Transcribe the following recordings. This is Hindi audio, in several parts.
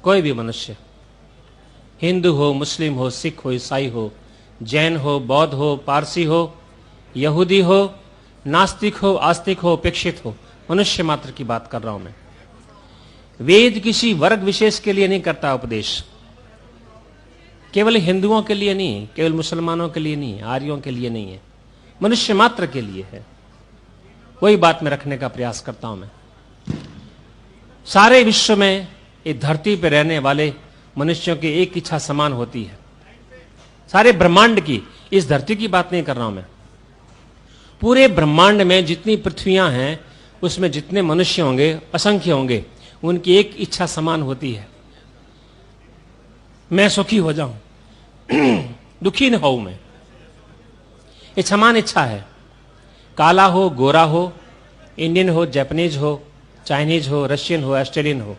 कोई भी मनुष्य, हिंदू हो, मुस्लिम हो, सिख हो, ईसाई हो, जैन हो, बौद्ध हो, पारसी हो, यहूदी हो, नास्तिक हो, आस्तिक हो, उपेक्षित हो, मनुष्य मात्र की बात कर रहा हूं मैं। वेद किसी वर्ग विशेष के लिए नहीं करता उपदेश, केवल हिंदुओं के लिए नहीं, केवल मुसलमानों के लिए नहीं, आर्यों के लिए नहीं है, मनुष्य मात्र के लिए है। वही बात में रखने का प्रयास करता हूं मैं। सारे विश्व में इस धरती पर रहने वाले मनुष्यों की एक इच्छा समान होती है। सारे ब्रह्मांड की, इस धरती की बात नहीं कर रहा हूं मैं, पूरे ब्रह्मांड में जितनी पृथ्वियां हैं उसमें जितने मनुष्य होंगे, असंख्य होंगे, उनकी एक इच्छा समान होती है, मैं सुखी हो जाऊं, दुखी न हो मैं। ये समान इच्छा है। काला हो, गोरा हो, इंडियन हो, जापानीज हो, चाइनीज हो, रशियन हो, ऑस्ट्रेलियन हो,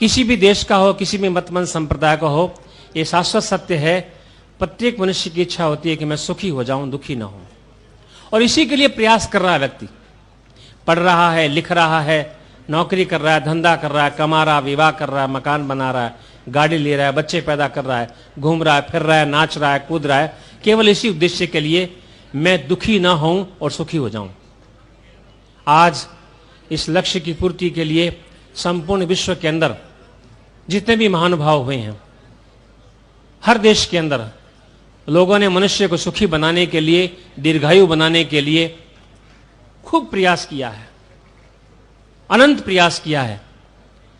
किसी भी देश का हो, किसी भी मतमंद संप्रदाय का हो, ये शाश्वत सत्य है। प्रत्येक मनुष्य की इच्छा होती है कि मैं सुखी हो जाऊं, दुखी ना हूं, और इसी के लिए प्रयास कर रहा है व्यक्ति। पढ़ रहा है, लिख रहा है, नौकरी कर रहा है, धंधा कर रहा है, कमा रहा है, विवाह कर रहा है, मकान बना रहा है, गाड़ी ले रहा है, बच्चे पैदा कर रहा है, घूम रहा है, फिर रहा है, नाच रहा है, कूद रहा है, केवल इसी उद्देश्य के लिए मैं दुखी ना हूं और सुखी हो जाऊं। आज इस लक्ष्य की पूर्ति के लिए संपूर्ण विश्व के अंदर जितने भी महानुभाव हुए हैं, हर देश के अंदर लोगों ने मनुष्य को सुखी बनाने के लिए, दीर्घायु बनाने के लिए खूब प्रयास किया है, अनंत प्रयास किया है।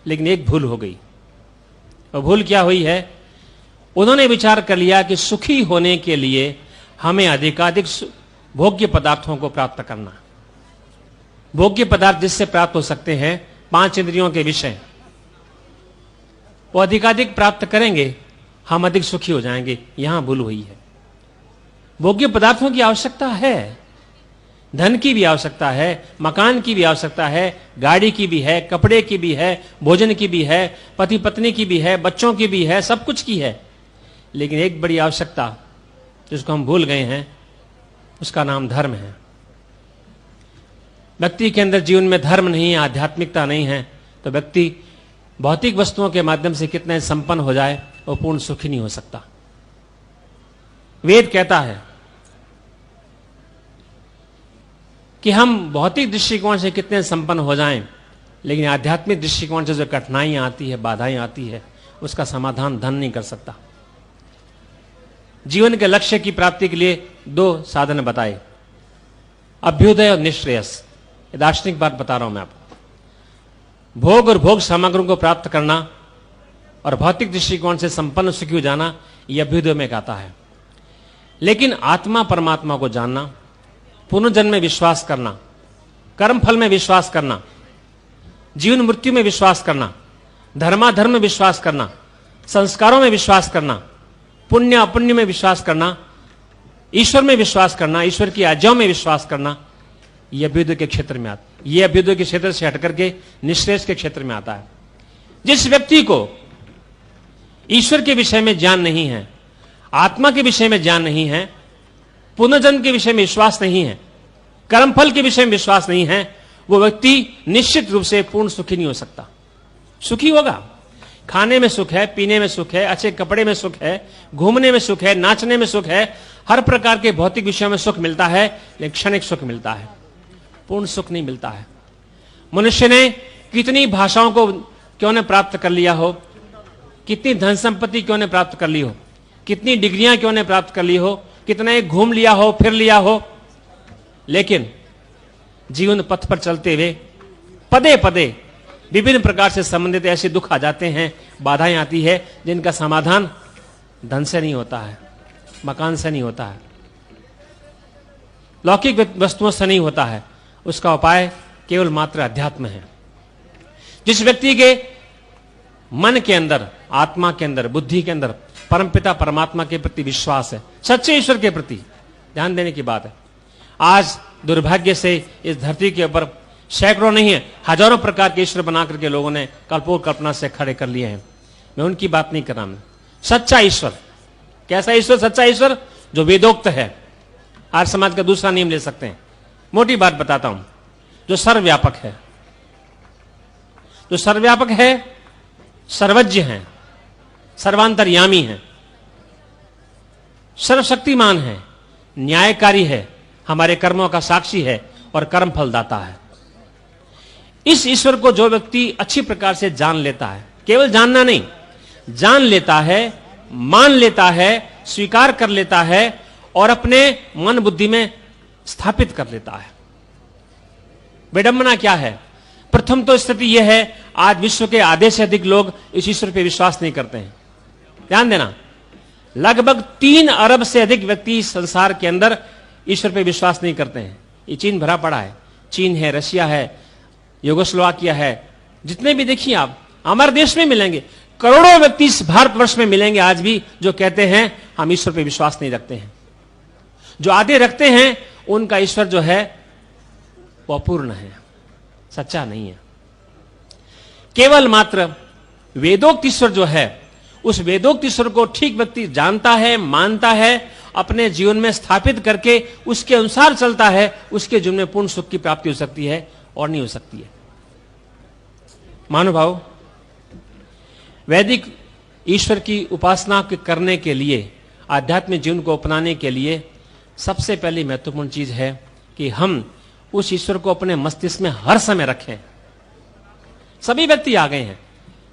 लेकिन एक भूल हो गई। और भूल क्या हुई है? उन्होंने विचार कर लिया कि सुखी होने के लिए हमें अधिकाधिक भोग्य पदार्थों को प्राप्त करना। भोग्य पदार्थ जिससे प्राप्त हो सकते हैं, 5 इंद्रियों के विषय, वो अधिकाधिक प्राप्त करेंगे, हम अधिक सुखी हो जाएंगे। यहां भूल हुई है। भोग्य पदार्थों की आवश्यकता है, धन की भी आवश्यकता है, मकान की भी आवश्यकता है, गाड़ी की भी है, कपड़े की भी है, भोजन की भी है, पति पत्नी की भी है, बच्चों की भी है, सब कुछ की है। लेकिन एक बड़ी आवश्यकता जिसको हम भूल गए हैं, उसका नाम धर्म है। व्यक्ति के अंदर जीवन में धर्म नहीं है, आध्यात्मिकता नहीं है, तो व्यक्ति भौतिक वस्तुओं के माध्यम से कितने संपन्न हो जाए, वो पूर्ण सुखी नहीं हो सकता। वेद कहता है कि हम भौतिक दृष्टिकोण से कितने संपन्न हो जाएं, लेकिन आध्यात्मिक दृष्टिकोण से जो कठिनाइयां आती है, बाधाएं आती है, उसका समाधान धन नहीं कर सकता। जीवन के लक्ष्य की प्राप्ति के लिए 2 साधन बताए, अभ्युदय और निश्रेयस। ये दार्शनिक बात बता रहा हूं मैं आपको। भोग और भोग सामग्रियों को प्राप्त करना और भौतिक दृष्टिकोण से संपन्न सुखी हो जाना, यह अभ्युदय में कहता है। लेकिन आत्मा परमात्मा को जानना, पुनर्जन्म में विश्वास करना, कर्म फल में विश्वास करना, जीवन मृत्यु में विश्वास करना, धर्माधर्म में विश्वास करना, संस्कारों में विश्वास करना, पुण्य अपुण्य में विश्वास करना, ईश्वर में विश्वास करना, ईश्वर की आज्ञाओं में विश्वास करना, यह अभ्युदय के क्षेत्र में आता है। यह अभ्युदय के क्षेत्र से हटकर के निश्रेयस के क्षेत्र में आता है। जिस व्यक्ति को ईश्वर के विषय में ज्ञान नहीं है, आत्मा के विषय में ज्ञान नहीं है, पुनर्जन्म के विषय में विश्वास नहीं है, कर्मफल के विषय में विश्वास नहीं है, वो व्यक्ति निश्चित रूप से पूर्ण सुखी नहीं हो सकता। सुखी होगा, खाने में सुख है, पीने में सुख है, अच्छे कपड़े में सुख है, घूमने में सुख है, नाचने में सुख है, हर प्रकार के भौतिक विषयों में सुख मिलता है, लेकिन क्षणिक सुख मिलता है, पूर्ण सुख नहीं मिलता है। मनुष्य ने कितनी भाषाओं को क्यों ने प्राप्त कर लिया हो, कितनी धन संपत्ति क्यों ने प्राप्त कर ली हो, कितनी डिग्रियां क्यों ने प्राप्त कर ली हो, कितना एक घूम लिया हो, फिर लिया हो, लेकिन जीवन पथ पर चलते हुए पदे पदे विभिन्न प्रकार से संबंधित ऐसे दुख आ जाते हैं, बाधाएं आती है, जिनका समाधान धन से नहीं होता है, मकान से नहीं होता है, लौकिक वस्तुओं से नहीं होता है। उसका उपाय केवल मात्र अध्यात्म है। जिस व्यक्ति के मन के अंदर, आत्मा के अंदर, बुद्धि के अंदर परमपिता परमात्मा के प्रति विश्वास है, सच्चे ईश्वर के प्रति, ध्यान देने की बात है। आज दुर्भाग्य से इस धरती के ऊपर सैकड़ों नहीं है, हजारों प्रकार के ईश्वर बना करके लोगों ने कल्पों कल्पना से खड़े कर लिए हैं। मैं उनकी बात नहीं कर रहा। मैं सच्चा ईश्वर, कैसा ईश्वर? सच्चा ईश्वर जो वेदोक्त है। आज समाज का दूसरा नियम ले सकते हैं, मोटी बात बताता हूं, जो सर्वव्यापक है। जो सर्वव्यापक है सर्वज्ञ हैं, सर्वांतर्यामी हैं, सर्वशक्तिमान है, न्यायकारी है, हमारे कर्मों का साक्षी है और कर्म फल दाता है। इस ईश्वर को जो व्यक्ति अच्छी प्रकार से जान लेता है, केवल जानना नहीं, जान लेता है, मान लेता है, स्वीकार कर लेता है और अपने मन बुद्धि में स्थापित कर लेता है। विडंबना क्या है? प्रथम तो स्थिति यह है, आज विश्व के आधे से अधिक लोग इस ईश्वर पर विश्वास नहीं करते हैं। ध्यान देना, लगभग 3 अरब से अधिक व्यक्ति इस संसार के अंदर ईश्वर पर विश्वास नहीं करते हैं। ये चीन भरा पड़ा है, चीन है, रशिया है, यूगोस्लोवाकिया है, जितने भी देखिए आप हमारे देश में मिलेंगे, करोड़ों व्यक्ति इस भारतवर्ष में मिलेंगे आज भी जो कहते हैं हम ईश्वर पर विश्वास नहीं रखते हैं। जो आधे रखते हैं उनका ईश्वर जो है वो अपूर्ण है, सच्चा नहीं है। केवल मात्र वेदोक्त ईश्वर जो है, उस वेदोक्त ईश्वर को ठीक व्यक्ति जानता है, मानता है, अपने जीवन में स्थापित करके उसके अनुसार चलता है, उसके जीवन में पूर्ण सुख की प्राप्ति हो सकती है और नहीं हो सकती है। महानुभाव, वैदिक ईश्वर की उपासना करने के लिए, आध्यात्मिक जीवन को अपनाने के लिए सबसे पहली महत्वपूर्ण चीज है कि हम उस ईश्वर को अपने मस्तिष्क में हर समय रखें। सभी व्यक्ति आ गए हैं,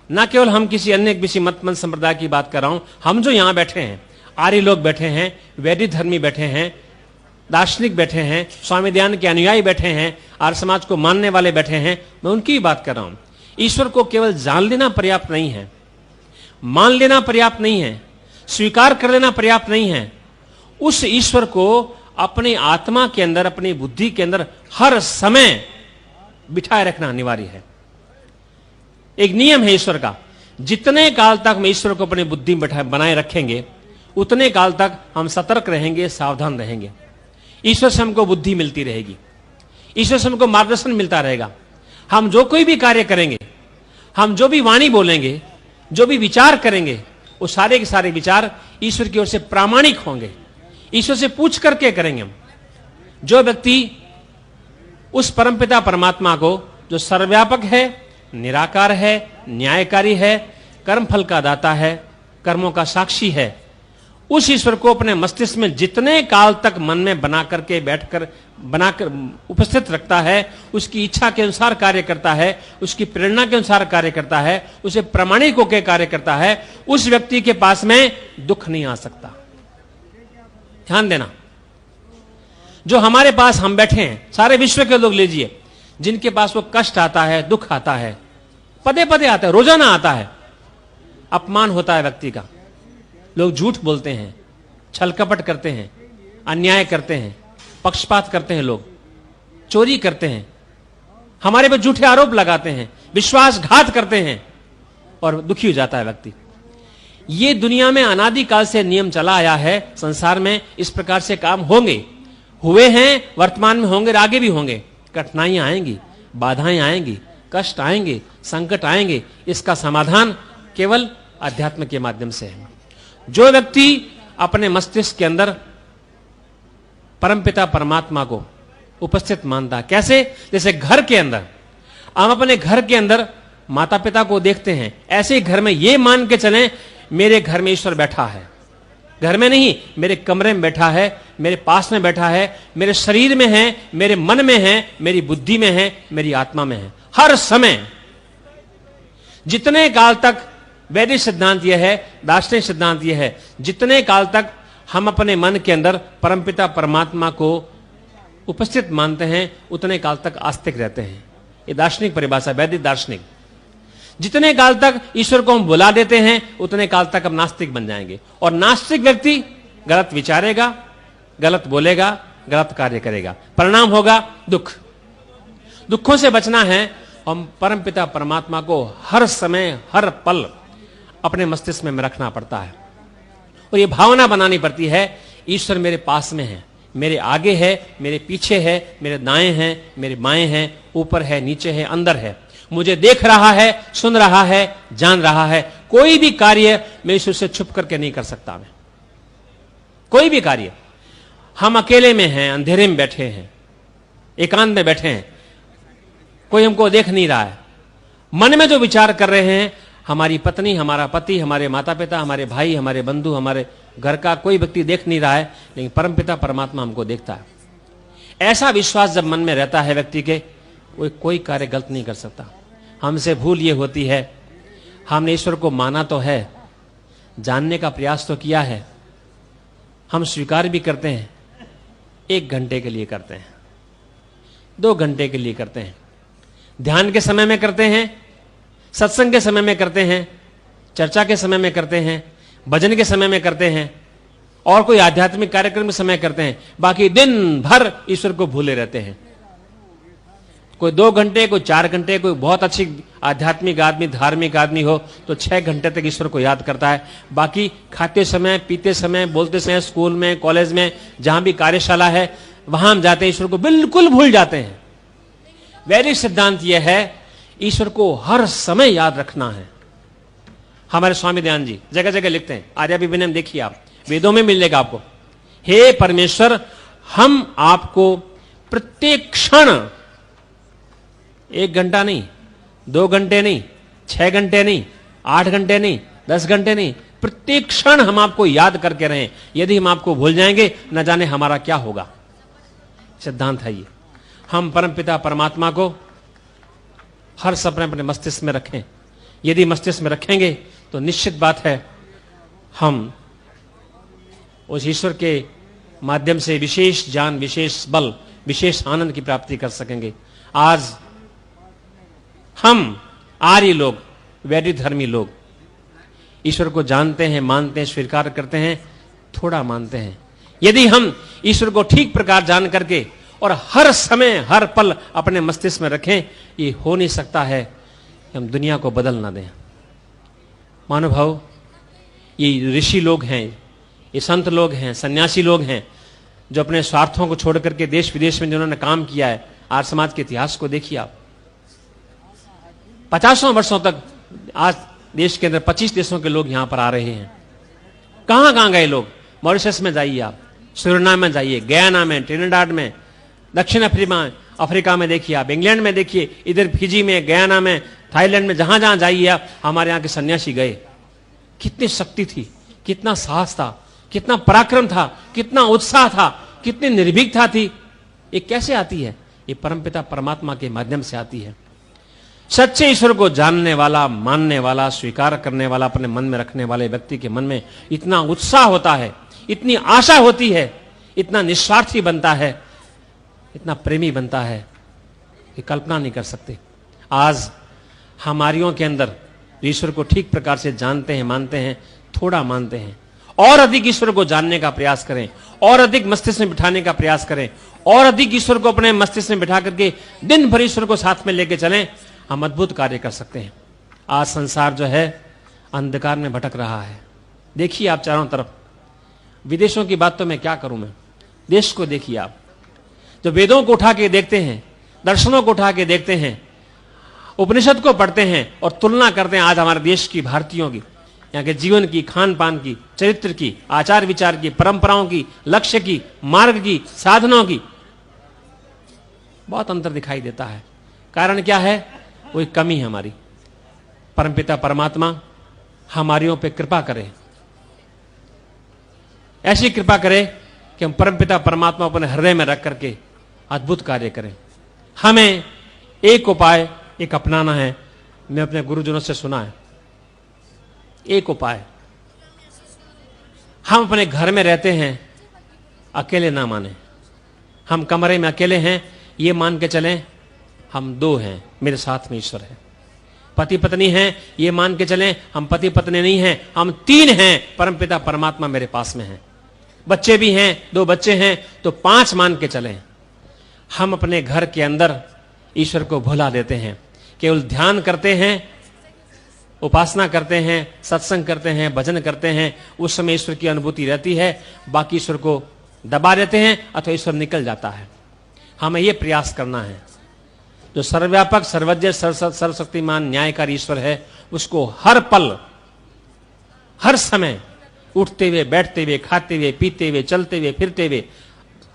ना केवल हम किसी अन्य किसी मत संप्रदाय की बात कर रहा हूं, हम जो यहां बैठे हैं, आर्य लोग बैठे हैं, वैदिक धर्मी बैठे हैं, दार्शनिक बैठे हैं, स्वामी दयानंद के अनुयायी बैठे हैं, आर्य समाज को मानने वाले बैठे हैं, मैं उनकी बात कर रहा हूं। ईश्वर को केवल जान लेना पर्याप्त नहीं है, मान लेना पर्याप्त नहीं है, स्वीकार कर लेना पर्याप्त नहीं है। उस ईश्वर को अपनी आत्मा के अंदर, अपनी बुद्धि के अंदर हर समय बिठाए रखना अनिवार्य है। एक नियम है ईश्वर का, जितने काल तक हम ईश्वर को अपनी बुद्धि में बनाए रखेंगे उतने काल तक हम सतर्क रहेंगे, सावधान रहेंगे। ईश्वर से हमको बुद्धि मिलती रहेगी, ईश्वर से हमको मार्गदर्शन मिलता रहेगा। हम जो कोई भी कार्य करेंगे, हम जो भी वाणी बोलेंगे, जो भी विचार करेंगे, वो सारे के सारे विचार ईश्वर की ओर से प्रामाणिक होंगे, ईश्वर से पूछ करके करेंगे हम। जो व्यक्ति उस परमपिता परमात्मा को, जो सर्वव्यापक है, निराकार है, न्यायकारी है, कर्मफल का दाता है, कर्मों का साक्षी है, उस ईश्वर को अपने मस्तिष्क में जितने काल तक मन में बना करके बैठकर बनाकर उपस्थित रखता है, उसकी इच्छा के अनुसार कार्य करता है, उसकी प्रेरणा के अनुसार कार्य करता है, उसे प्रामाणिक होकर कार्य करता है, उस व्यक्ति के पास में दुख नहीं आ सकता। ध्यान देना, जो हमारे पास हम बैठे हैं, सारे विश्व के लोग लीजिए, जिनके पास वो कष्ट आता है, दुख आता है, पदे पदे आता है, रोजाना आता है, अपमान होता है व्यक्ति का, लोग झूठ बोलते हैं, छल कपट करते हैं, अन्याय करते हैं, पक्षपात करते हैं, लोग चोरी करते हैं, हमारे पर झूठे आरोप लगाते हैं, विश्वासघात करते हैं और दुखी हो जाता है व्यक्ति। ये दुनिया में अनादिकाल से नियम चला आया है। संसार में इस प्रकार से काम होंगे, हुए हैं, वर्तमान में होंगे, आगे भी होंगे। कठिनाइयां आएंगी, बाधाएं आएंगी, कष्ट आएंगे, संकट आएंगे। इसका समाधान केवल अध्यात्म के माध्यम से है। जो व्यक्ति अपने मस्तिष्क के अंदर परमपिता परमात्मा को उपस्थित मानता है, कैसे? जैसे घर के अंदर हम अपने घर के अंदर माता पिता को देखते हैं, ऐसे ही घर में ये मान के चलें मेरे घर में ईश्वर बैठा है। घर में नहीं, मेरे कमरे में बैठा है, मेरे पास में बैठा है, मेरे शरीर में है, मेरे मन में है, मेरी बुद्धि में है, मेरी आत्मा में है। हर समय, जितने काल तक, वैदिक सिद्धांत यह है, दार्शनिक सिद्धांत यह है, जितने काल तक हम अपने मन के अंदर परमपिता परमात्मा को उपस्थित मानते हैं, उतने काल तक आस्तिक रहते हैं। ये दार्शनिक परिभाषा, वैदिक दार्शनिक। जितने काल तक ईश्वर को हम बुला देते हैं, उतने काल तक हम नास्तिक बन जाएंगे। और नास्तिक व्यक्ति गलत विचारेगा, गलत बोलेगा, गलत कार्य करेगा, परिणाम होगा दुख। दुखों से बचना है, हम परमपिता परमात्मा को हर समय, हर पल अपने मस्तिष्क में रखना पड़ता है और ये भावना बनानी पड़ती है, ईश्वर मेरे पास में है, मेरे आगे है, मेरे पीछे है, मेरे दाएं हैं, मेरे बाएं हैं, ऊपर है, नीचे है, अंदर है, मुझे देख रहा है, सुन रहा है, जान रहा है। कोई भी कार्य मैं ईश्वर से छुप करके नहीं कर सकता। मैं कोई भी कार्य, हम अकेले में हैं, अंधेरे में बैठे हैं, एकांत में बैठे हैं, कोई हमको देख नहीं रहा है, मन में जो विचार कर रहे हैं हमारी पत्नी, हमारा पति, हमारे माता पिता, हमारे भाई, हमारे बंधु, हमारे घर का कोई व्यक्ति देख नहीं रहा है, लेकिन परमपिता परमात्मा हमको देखता है। ऐसा विश्वास जब मन में रहता है व्यक्ति के, वो कोई कार्य गलत नहीं कर सकता। हमसे भूल ये होती है, हमने ईश्वर को माना तो है, जानने का प्रयास तो किया है, हम स्वीकार भी करते हैं, 1 घंटे के लिए करते हैं, 2 घंटे के लिए करते हैं, ध्यान के समय में करते हैं, सत्संग के समय में करते हैं, चर्चा के समय में करते हैं, भजन के समय में करते हैं, और कोई आध्यात्मिक कार्यक्रम के समय करते हैं, बाकी दिन भर ईश्वर को भूले रहते हैं। कोई 2 घंटे, कोई 4 घंटे, कोई बहुत अच्छी आध्यात्मिक आदमी, धार्मिक आदमी हो तो 6 घंटे तक ईश्वर को याद करता है। बाकी खाते समय, पीते समय, बोलते समय, स्कूल में, कॉलेज में, जहां भी कार्यशाला है वहां हम जाते हैं, ईश्वर को बिल्कुल भूल जाते हैं। वैदिक सिद्धांत यह है, ईश्वर को हर समय याद रखना है। हमारे स्वामी दयानंद जी जगह जगह लिखते हैं, आर्या विभिन्न देखिए आप, वेदों में मिलेगा आपको, हे परमेश्वर, हम आपको प्रत्येक क्षण, 1 घंटा नहीं, 2 घंटे नहीं, 6 घंटे नहीं, 8 घंटे नहीं, 10 घंटे नहीं, प्रत्येक क्षण हम आपको याद करके रहें। यदि हम आपको भूल जाएंगे, न जाने हमारा क्या होगा। सिद्धांत है ये। हम परमपिता परमात्मा को हर समय अपने मस्तिष्क में रखें। यदि मस्तिष्क में रखेंगे तो निश्चित बात है हम उस ईश्वर के माध्यम से विशेष ज्ञान, विशेष बल, विशेष आनंद की प्राप्ति कर सकेंगे। आज हम आर्य लोग, वैदिक धर्मी लोग ईश्वर को जानते हैं, मानते हैं, स्वीकार करते हैं, थोड़ा मानते हैं। यदि हम ईश्वर को ठीक प्रकार जान करके और हर समय, हर पल अपने मस्तिष्क में रखें, ये हो नहीं सकता है कि हम दुनिया को बदल ना दें। महानुभाव, ये ऋषि लोग हैं, ये संत लोग हैं, सन्यासी लोग हैं, जो अपने स्वार्थों को छोड़ करके देश विदेश में जिन्होंने काम किया है। आज समाज के इतिहास को देखिए आप, 50 वर्षों तक आज देश के अंदर 25 देशों के लोग यहां पर आ रहे हैं। कहां कहां गए लोग? मॉरिशस में जाइए आप, सुरिनाम में जाइए, गयाना में, ट्रिनिडाड में, दक्षिण अफ्रीका में देखिए आप, इंग्लैंड में देखिए, इधर फिजी में, गयाना में, थाईलैंड में, जहां जहां जाइए आप, हमारे यहां के सन्यासी गए। कितनी शक्ति थी, कितना साहस था, कितना पराक्रम था, कितना उत्साह था, कितनी निर्भीकता थी। ये कैसे आती है? ये परमपिता परमात्मा के माध्यम से आती है। सच्चे ईश्वर को जानने वाला, मानने वाला, स्वीकार करने वाला, अपने मन में रखने वाले व्यक्ति के मन में इतना उत्साह होता है, इतनी आशा होती है, इतना निस्वार्थी बनता है, इतना प्रेमी बनता है कि कल्पना नहीं कर सकते। आज हमारियों के अंदर ईश्वर को ठीक प्रकार से जानते हैं, मानते हैं, थोड़ा मानते हैं। और अधिक ईश्वर को जानने का प्रयास करें, और अधिक मस्तिष्क में बिठाने का प्रयास करें, और अधिक ईश्वर को अपने मस्तिष्क में बिठा करके दिन भर ईश्वर को साथ में लेके चलें, हम अद्भुत कार्य कर सकते हैं। आज संसार जो है अंधकार में भटक रहा है। देखिए आप चारों तरफ, विदेशों की बात तो मैं क्या करूं, मैं देश को देखिए आप, जो वेदों को उठा के देखते हैं, दर्शनों को उठा के देखते हैं, उपनिषद को पढ़ते हैं और तुलना करते हैं आज हमारे देश की, भारतीयों की, यहाँ के जीवन की, खान पान की, चरित्र की, आचार विचार की, परंपराओं की, लक्ष्य की, मार्ग की, साधनों की, बहुत अंतर दिखाई देता है। कारण क्या है? वही कमी है हमारी। परमपिता परमात्मा हमारियों पे कृपा करे, ऐसी कृपा करे कि हम परमपिता परमात्मा अपने हृदय में रख करके अद्भुत कार्य करें। हमें एक उपाय एक अपनाना है, मैं अपने गुरुजनों से सुना है। एक उपाय, हम अपने घर में रहते हैं, अकेले ना माने। हम कमरे में अकेले हैं, ये मान के चलें हम 2 हैं, मेरे साथ में ईश्वर है। पति पत्नी हैं, ये मान के चलें हम पति पत्नी नहीं हैं, हम 3 हैं, परमपिता परमात्मा मेरे पास में है। बच्चे भी हैं, 2 बच्चे हैं, तो 5 मान के चलें। हम अपने घर के अंदर ईश्वर को भुला देते हैं, केवल ध्यान करते हैं, उपासना करते हैं, सत्संग करते हैं, भजन करते हैं, उस समय ईश्वर की अनुभूति रहती है। बाकी ईश्वर को दबा देते हैं अथवा ईश्वर निकल जाता है। हमें यह प्रयास करना है, जो सर्वव्यापक, सर्वज्ञ, सर्वशक्तिमान, न्यायकारी ईश्वर है, उसको हर पल, हर समय, उठते हुए, बैठते हुए, खाते हुए, पीते हुए, चलते हुए, फिरते हुए,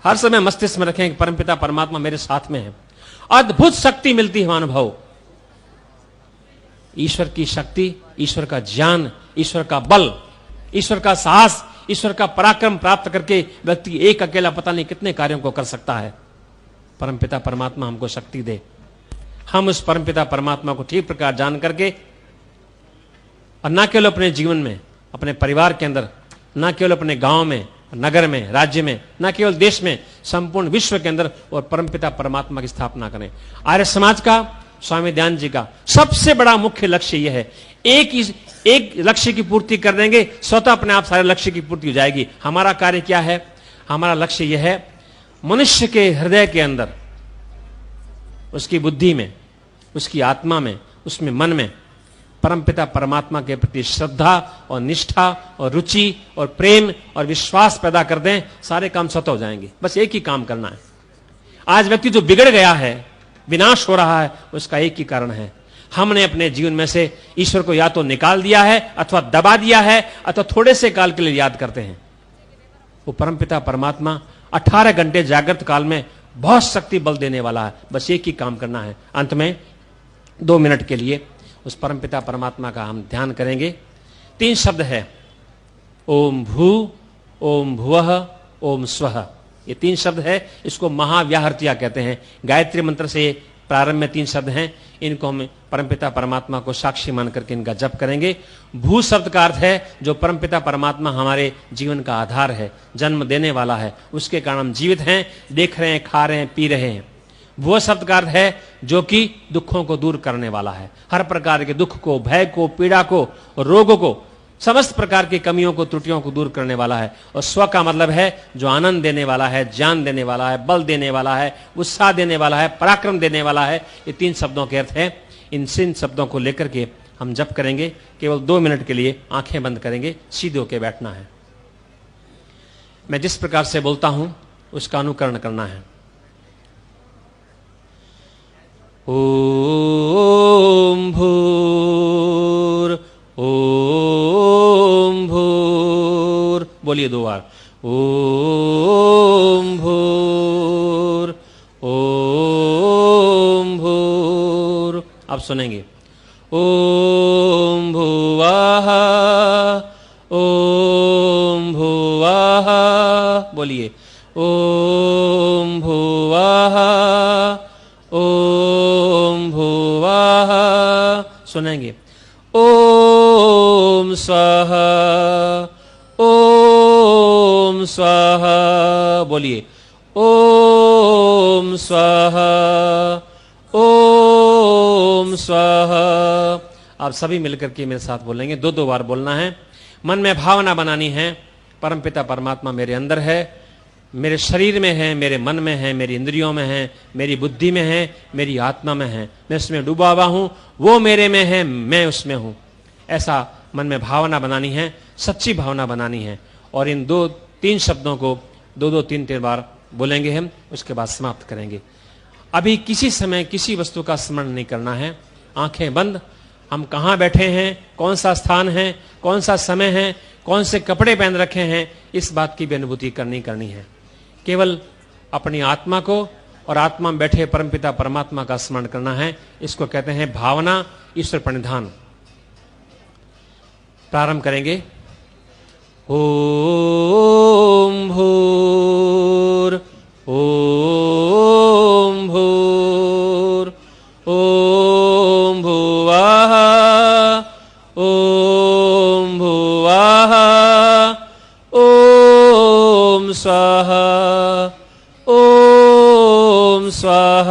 हर समय मस्तिष्क में रखें कि परमपिता परमात्मा मेरे साथ में है। अद्भुत शक्ति मिलती है महानुभाव। ईश्वर की शक्ति, ईश्वर का ज्ञान, ईश्वर का बल, ईश्वर का साहस, ईश्वर का पराक्रम प्राप्त करके व्यक्ति एक अकेला पता नहीं कितने कार्यों को कर सकता है। परमपिता परमात्मा हमको शक्ति दे, हम उस परमपिता परमात्मा को ठीक प्रकार जान करके, और न केवल अपने जीवन में, अपने परिवार के अंदर, न केवल अपने गांव में, नगर में, राज्य में, न केवल देश में, संपूर्ण विश्व के अंदर और परमपिता परमात्मा की स्थापना करें। आर्य समाज का, स्वामी दयानंद जी का सबसे बड़ा मुख्य लक्ष्य यह है, एक लक्ष्य की पूर्ति कर देंगे, स्वतः अपने आप सारे लक्ष्य की पूर्ति हो जाएगी। हमारा कार्य क्या है? हमारा लक्ष्य यह है, मनुष्य के हृदय के अंदर, उसकी बुद्धि में, उसकी आत्मा में, उसमें मन में परमपिता परमात्मा के प्रति श्रद्धा और निष्ठा और रुचि और प्रेम और विश्वास पैदा कर दें, सारे काम स्वतः हो जाएंगे। बस एक ही काम करना है। आज व्यक्ति जो बिगड़ गया है, विनाश हो रहा है, उसका एक ही कारण है, हमने अपने जीवन में से ईश्वर को या तो निकाल दिया है अथवा दबा दिया है, अथवा थोड़े से काल के लिए याद करते हैं। वो परमपिता परमात्मा 18 घंटे जागृत काल में बहुत शक्ति बल देने वाला है। बस एक ही काम करना है। अंत में 2 मिनट के लिए उस परमपिता परमात्मा का हम ध्यान करेंगे। 3 शब्द है, ओम भू, ओम भुवः, ओम स्वः। ये 3 शब्द है, इसको महाव्याहृतिया कहते हैं। गायत्री मंत्र से प्रारंभ में 3 शब्द हैं, इनको हम परमपिता परमात्मा को साक्षी मान करके इनका जप करेंगे। भू शब्द का अर्थ है जो परमपिता परमात्मा हमारे जीवन का आधार है, जन्म देने वाला है, उसके कारण हम जीवित हैं, देख रहे हैं, खा रहे हैं, पी रहे हैं। भुव शब्द का अर्थ है जो कि दुखों को दूर करने वाला है, हर प्रकार के दुख को, भय को, पीड़ा को, रोग को, समस्त प्रकार की कमियों को, त्रुटियों को दूर करने वाला है। और स्व का मतलब है जो आनंद देने वाला है, ज्ञान देने वाला है, बल देने वाला है, उत्साह देने वाला है, पराक्रम देने वाला है। ये 3 शब्दों के अर्थ है। इन 3 शब्दों को लेकर के हम जप करेंगे। केवल 2 मिनट के लिए आंखें बंद करेंगे, सीधे होकर बैठना है। मैं जिस प्रकार से बोलता हूं उसका अनुकरण करना है। ओम भूर, ओम भूर, बोलिए 2 बार। ओम भूर, ओम भूर। आप सुनेंगे। ओम भुवः, ओम भुवः, बोलिए। ओम भुवः, ओम भुवः, सुनेंगे। ओम स्वः, ओम स्वः, बोलिए। ओम स्वः, ओम स्वः। आप सभी मिलकर के मेरे साथ बोलेंगे। 2-2 बार बोलना है। मन में भावना बनानी है, परमपिता परमात्मा मेरे अंदर है, मेरे शरीर में है, मेरे मन में है, मेरी इंद्रियों में है, मेरी बुद्धि में है, मेरी आत्मा में है। मैं उसमें डूबा हुआ हूं, वो मेरे में है, मैं उसमें हूं। ऐसा मन में भावना बनानी है, सच्ची भावना बनानी है। और इन 2-3 शब्दों को 2-2, 3-3 बार बोलेंगे हम, उसके बाद समाप्त करेंगे। अभी किसी समय किसी वस्तु का स्मरण नहीं करना है। आंखें बंद। हम कहां बैठे हैं, कौन सा स्थान है, कौन सा समय है, कौन से कपड़े पहन रखे हैं, इस बात की भी अनुभूति करनी है। केवल अपनी आत्मा को और आत्मा में बैठे परमपिता परमात्मा का स्मरण करना है। इसको कहते हैं भावना, ईश्वर प्रणिधान। प्रारंभ करेंगे। ओम भूर, ओम भूर, ओम भुवः, ओम भुवः, ओम स्वः, ओम स्वः,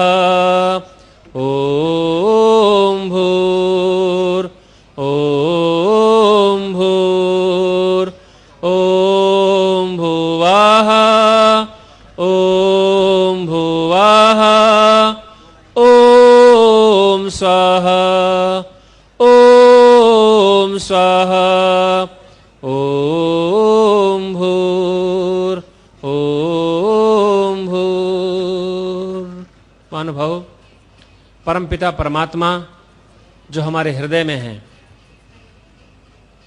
ओम भूर, ओम भूर, ओम भुवः, ओम भुवः, ओम स्वः, ओम स्वः, ओम भूर, ओम भूर। अनुभव परमपिता परमात्मा जो हमारे हृदय में है,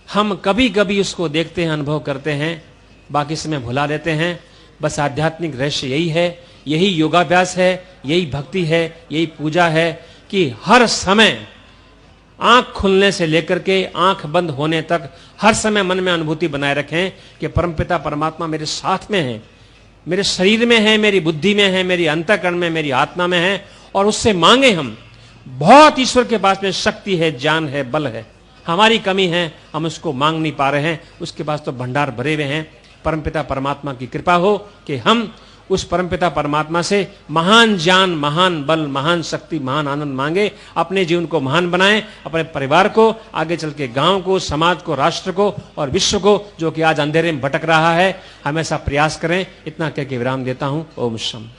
हम कभी कभी उसको देखते हैं, अनुभव करते हैं, बाकी समय भुला देते हैं। बस आध्यात्मिक रहस्य यही है, यही योगाभ्यास है, यही भक्ति है, यही पूजा है कि हर समय आंख खुलने से लेकर के आंख बंद होने तक हर समय मन में अनुभूति बनाए रखें कि परमपिता परमात्मा मेरे साथ में है, मेरे शरीर में है, मेरी बुद्धि में है, मेरी अंतःकरण में, मेरी आत्मा में है, और उससे मांगे हम। बहुत ईश्वर के पास में शक्ति है, ज्ञान है, बल है, हमारी कमी है, हम उसको मांग नहीं पा रहे हैं। उसके पास तो भंडार भरे हुए हैं। परमपिता परमात्मा की कृपा हो कि हम उस परमपिता परमात्मा से महान ज्ञान, महान बल, महान शक्ति, महान आनंद मांगे, अपने जीवन को महान बनाएं, अपने परिवार को, आगे चल के गांव को, समाज को, राष्ट्र को और विश्व को, जो कि आज अंधेरे में भटक रहा है, हमेशा प्रयास करें। इतना कह के विराम देता हूं। ओम शम।